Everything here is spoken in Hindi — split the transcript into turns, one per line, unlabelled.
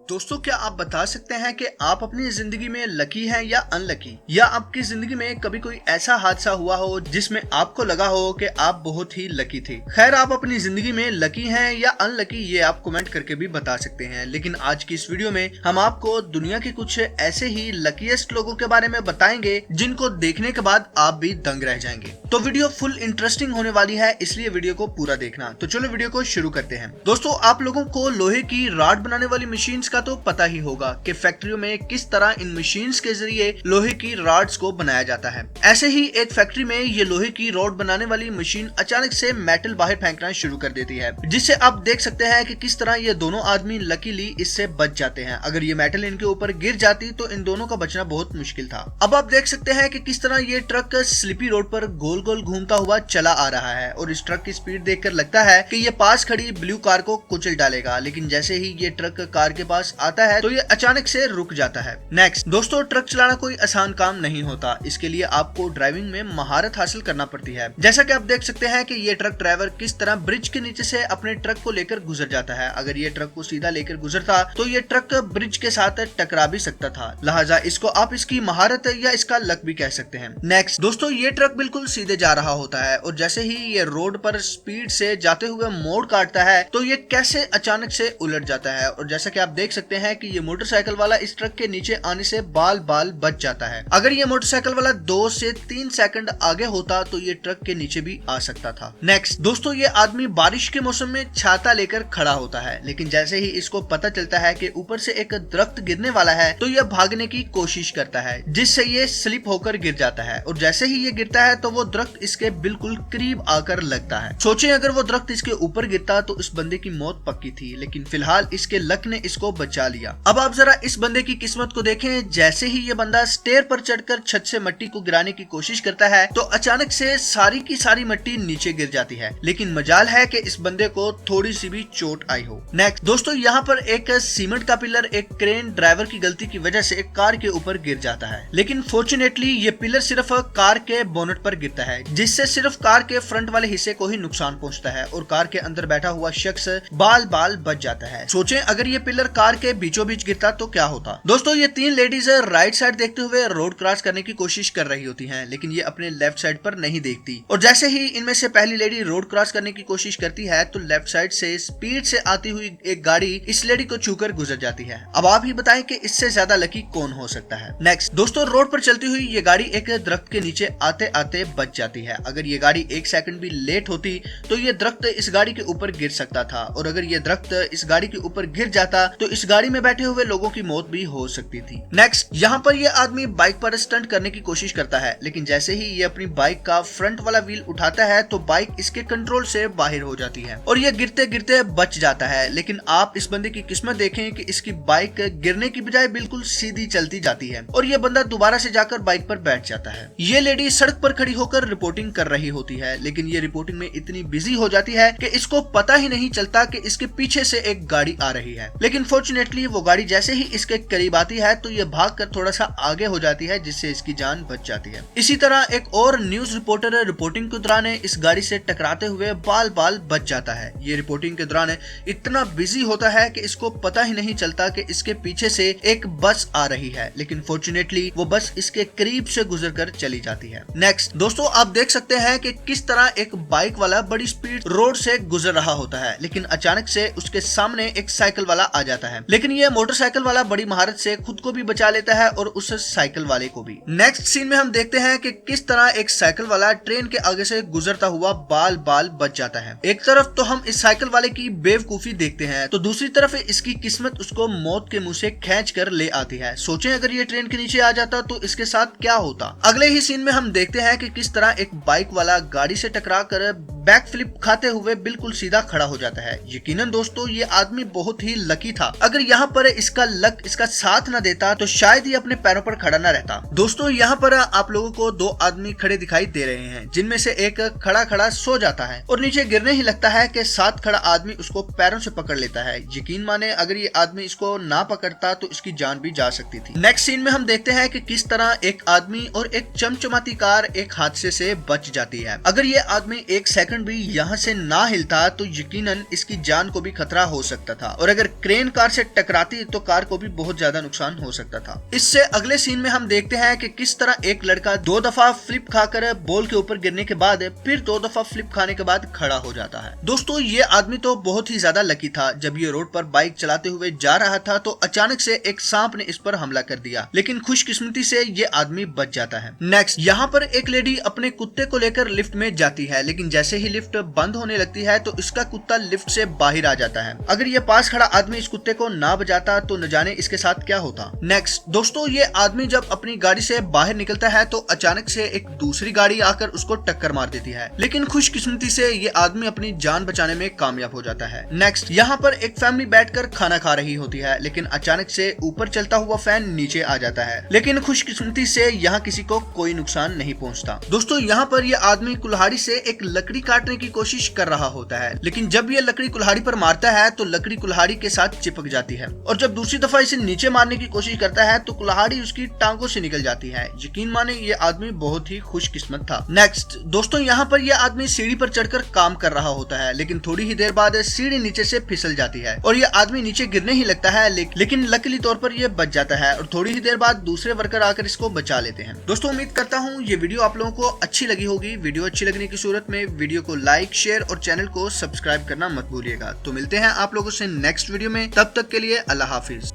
दोस्तों, क्या आप बता सकते हैं कि आप अपनी जिंदगी में लकी हैं या अनलकी, या आपकी जिंदगी में कभी कोई ऐसा हादसा हुआ हो जिसमें आपको लगा हो कि आप बहुत ही लकी थे। खैर, आप अपनी जिंदगी में लकी हैं या अनलकी ये आप कमेंट करके भी बता सकते हैं। लेकिन आज की इस वीडियो में हम आपको दुनिया के कुछ ऐसे ही लकीएस्ट लोगों के बारे में बताएंगे जिनको देखने के बाद आप भी दंग रह जाएंगे। तो वीडियो फुल इंटरेस्टिंग होने वाली है, इसलिए वीडियो को पूरा देखना। तो चलो वीडियो को शुरू करते हैं। दोस्तों, आप लोगों को लोहे की रॉड बनाने वाली मशीन का तो पता ही होगा कि फैक्ट्रियों में किस तरह इन मशीन्स के जरिए लोहे की रॉड्स को बनाया जाता है। ऐसे ही एक फैक्ट्री में ये लोहे की रॉड बनाने वाली मशीन अचानक से मेटल बाहर फेंकना शुरू कर देती है, जिससे आप देख सकते हैं कि किस तरह ये दोनों आदमी लकीली इससे बच जाते हैं। अगर ये मेटल इनके ऊपर गिर जाती तो इन दोनों का बचना बहुत मुश्किल था। अब आप देख सकते हैं कि किस तरह ये ट्रक स्लिपी रोड पर गोल गोल घूमता हुआ चला आ रहा है और इस ट्रक की स्पीड देखकर लगता है कि ये पास खड़ी ब्लू कार को कुचल डालेगा। लेकिन जैसे ही ये ट्रक कार के पास आता है तो ये अचानक से रुक जाता है। नेक्स्ट दोस्तों, ट्रक चलाना कोई आसान काम नहीं होता। इसके लिए आपको ड्राइविंग में महारत हासिल करना पड़ती है। जैसा कि आप देख सकते हैं कि ये ट्रक ड्राइवर किस तरह ब्रिज के नीचे से अपने ट्रक को लेकर गुजर जाता है। अगर ये ट्रक को सीधा लेकर गुजरता तो ये ट्रक ब्रिज के साथ टकरा भी सकता था। लिहाजा इसको आप इसकी महारत या इसका लक भी कह सकते हैं। नेक्स्ट दोस्तों, ये ट्रक बिल्कुल सीधे जा रहा होता है और जैसे ही ये रोड पर स्पीड से जाते हुए मोड़ काटता है तो ये कैसे अचानक से उलट जाता है और जैसा कि आप देख सकते हैं कि ये मोटरसाइकिल वाला इस ट्रक के नीचे आने से बाल बाल बच जाता है। अगर ये मोटरसाइकिल वाला 2 से 3 सेकंड आगे होता तो ये ट्रक के नीचे भी आ सकता था। नेक्स्ट दोस्तों, ये आदमी बारिश के मौसम में छाता लेकर खड़ा होता है, लेकिन जैसे ही इसको पता चलता है कि ऊपर से एक दरख्त गिरने वाला है तो यह भागने की कोशिश करता है, जिससे ये स्लिप होकर गिर जाता है और जैसे ही ये गिरता है तो वो दरख्त इसके बिल्कुल करीब आकर लगता है। सोचें, अगर वो दरख्त इसके ऊपर गिरता तो इस बंदे की मौत पक्की थी, लेकिन फिलहाल इसके लक ने इसको बचा लिया। अब आप जरा इस बंदे की किस्मत को देखें। जैसे ही ये बंदा स्टेयर पर चढ़कर छत से मिट्टी को गिराने की कोशिश करता है तो अचानक से सारी की सारी मिट्टी नीचे गिर जाती है, लेकिन मजाल है कि इस बंदे को थोड़ी सी भी चोट आई हो। नेक्स्ट दोस्तों, यहाँ पर एक सीमेंट का पिलर एक क्रेन ड्राइवर की गलती की वजह से एक कार के ऊपर गिर जाता है, लेकिन फॉर्चुनेटली ये पिलर सिर्फ कार के बोनट पर गिरता है, जिससे सिर्फ कार के फ्रंट वाले हिस्से को ही नुकसान पहुंचता है और कार के अंदर बैठा हुआ शख्स बाल बाल बच जाता है। सोचें, अगर ये पिलर कार के बीचों बीच गिरता तो क्या होता। दोस्तों, ये 3 लेडीज राइट साइड देखते हुए रोड क्रॉस करने की कोशिश कर रही होती हैं, लेकिन ये अपने लेफ्ट साइड पर नहीं देखती और जैसे ही इनमें से पहली लेडी रोड क्रॉस करने की कोशिश करती है तो लेफ्ट साइड से स्पीड से आती हुई एक गाड़ी इस लेडी को छूकर गुजर जाती है। अब आप ही बताएं कि इससे ज्यादा लकी कौन हो सकता है। नेक्स्ट दोस्तों, रोड पर चलती हुई ये गाड़ी एक दरख्त के नीचे आते आते बच जाती है। अगर ये गाड़ी 1 सेकंड भी लेट होती तो ये दरख्त इस गाड़ी के ऊपर गिर सकता था और अगर ये दरख्त इस गाड़ी के ऊपर गिर जाता तो इस गाड़ी में बैठे हुए लोगों की मौत भी हो सकती थी। नेक्स्ट, यहाँ पर ये आदमी बाइक पर स्टंट करने की कोशिश करता है, लेकिन जैसे ही ये अपनी बाइक का फ्रंट वाला व्हील उठाता है तो बाइक इसके कंट्रोल से बाहर हो जाती है और ये गिरते गिरते बच जाता है। लेकिन आप इस बंदे की किस्मत देखें कि इसकी बाइक गिरने की बजाय बिल्कुल सीधी चलती जाती है और ये बंदा दोबारा से जाकर बाइक पर बैठ जाता है। ये लेडी सड़क पर खड़ी होकर रिपोर्टिंग कर रही होती है, लेकिन ये रिपोर्टिंग में इतनी बिजी हो जाती है कि इसको पता ही नहीं चलता कि इसके पीछे से एक गाड़ी आ रही है। लेकिन फॉर्चुनेटली वो गाड़ी जैसे ही इसके करीब आती है तो ये भागकर थोड़ा सा आगे हो जाती है, जिससे इसकी जान बच जाती है। इसी तरह एक और न्यूज रिपोर्टर रिपोर्टिंग के दौरान इस गाड़ी से टकराते हुए बाल बाल बच जाता है। ये रिपोर्टिंग के दौरान इतना बिजी होता है कि इसको पता ही नहीं चलता कि इसके पीछे से एक बस आ रही है, लेकिन फॉर्चुनेटली वो बस इसके करीब से गुजरकर चली जाती है। नेक्स्ट दोस्तों, आप देख सकते हैं कि किस तरह एक बाइक वाला बड़ी स्पीड रोड से गुजर रहा होता है, लेकिन अचानक से उसके सामने एक साइकिल वाला आ जाता है, लेकिन ये मोटरसाइकिल वाला बड़ी महारत से खुद को भी बचा लेता है और उस साइकिल वाले को भी। नेक्स्ट सीन में हम देखते हैं कि किस तरह एक साइकिल वाला ट्रेन के आगे से गुजरता हुआ बाल बाल बच जाता है। एक तरफ तो हम इस साइकिल वाले की बेवकूफी देखते हैं तो दूसरी तरफ इसकी किस्मत उसको मौत के मुंह से खींच कर ले आती है। सोचें, अगर ये ट्रेन के नीचे आ जाता तो इसके साथ क्या होता। अगले ही सीन में हम देखते हैं कि किस तरह एक बाइक वाला गाड़ी से टकरा कर बैक फ्लिप खाते हुए बिल्कुल सीधा खड़ा हो जाता है। यकीनन दोस्तों, ये आदमी बहुत ही लकी था। अगर यहाँ पर इसका लक इसका साथ न देता तो शायद ये अपने पैरों पर खड़ा न रहता। दोस्तों, यहाँ पर आप लोगों को 2 आदमी खड़े दिखाई दे रहे हैं, जिनमें से एक खड़ा खड़ा सो जाता है और नीचे गिरने ही लगता है कि साथ खड़ा आदमी उसको पैरों से पकड़ लेता है। यकीन माने, अगर ये आदमी इसको ना पकड़ता तो इसकी जान भी जा सकती थी। नेक्स्ट सीन में हम देखते हैं कि किस तरह एक आदमी और एक चमचमाती कार एक हादसे से बच जाती है। अगर ये आदमी 1 सेकंड सेकंड भी यहाँ से ना हिलता तो यकीनन इसकी जान को भी खतरा हो सकता था, और अगर क्रेन कार से टकराती तो कार को भी बहुत ज्यादा नुकसान हो सकता था। इससे अगले सीन में हम देखते हैं कि किस तरह एक लड़का 2 दफा फ्लिप खाकर बॉल के ऊपर गिरने के बाद फिर 2 दफा फ्लिप खाने के बाद खड़ा हो जाता है। दोस्तों ये आदमी तो बहुत ही ज्यादा लकी था। जब ये रोड पर बाइक चलाते हुए जा रहा था तो अचानक से एक सांप ने इस पर हमला कर दिया, लेकिन खुशकिस्मती से ये आदमी बच जाता है। नेक्स्ट, यहाँ पर एक लेडी अपने कुत्ते को लेकर लिफ्ट में जाती है, लेकिन जैसे ही लिफ्ट बंद होने लगती है तो इसका कुत्ता लिफ्ट से बाहर आ जाता है। अगर ये पास खड़ा आदमी इस कुत्ते को ना बचाता तो न जाने इसके साथ क्या होता। नेक्स्ट दोस्तों, ये आदमी जब अपनी गाड़ी से बाहर निकलता है तो अचानक से एक दूसरी गाड़ी आकर उसको टक्कर मार देती है, लेकिन खुशकिस्मती से ये आदमी अपनी जान बचाने में कामयाब हो जाता है। नेक्स्ट, यहाँ पर एक फैमिली बैठकर खाना खा रही होती है, लेकिन अचानक से ऊपर चलता हुआ फैन नीचे आ जाता है, लेकिन खुशकिस्मती से यहाँ किसी को कोई नुकसान नहीं पहुँचता। दोस्तों यहाँ पर यह आदमी कुल्हाड़ी से एक लकड़ी काटने की कोशिश कर रहा होता है, लेकिन जब यह लकड़ी कुल्हाड़ी पर मारता है तो लकड़ी कुल्हाड़ी के साथ चिपक जाती है, और जब दूसरी दफा इसे नीचे मारने की कोशिश करता है तो कुल्हाड़ी उसकी टांगों से निकल जाती है। यकीन माने ये आदमी बहुत ही खुशकिस्मत था। नेक्स्ट दोस्तों, यहाँ पर यह आदमी सीढ़ी पर चढ़कर काम कर रहा होता है, लेकिन थोड़ी ही देर बाद सीढ़ी नीचे से फिसल जाती है और यह आदमी नीचे गिरने ही लगता है, लेकिन लकीली तौर पर यह बच जाता है और थोड़ी ही देर बाद दूसरे वर्कर आकर इसको बचा लेते हैं। दोस्तों उम्मीद करता हूँ ये वीडियो आप लोगों को अच्छी लगी होगी। वीडियो अच्छी लगने की सूरत में वीडियो को लाइक, शेयर और चैनल को सब्सक्राइब करना मत भूलिएगा। तो मिलते हैं आप लोगों से नेक्स्ट वीडियो में, तब तक के लिए अल्लाह हाफिज।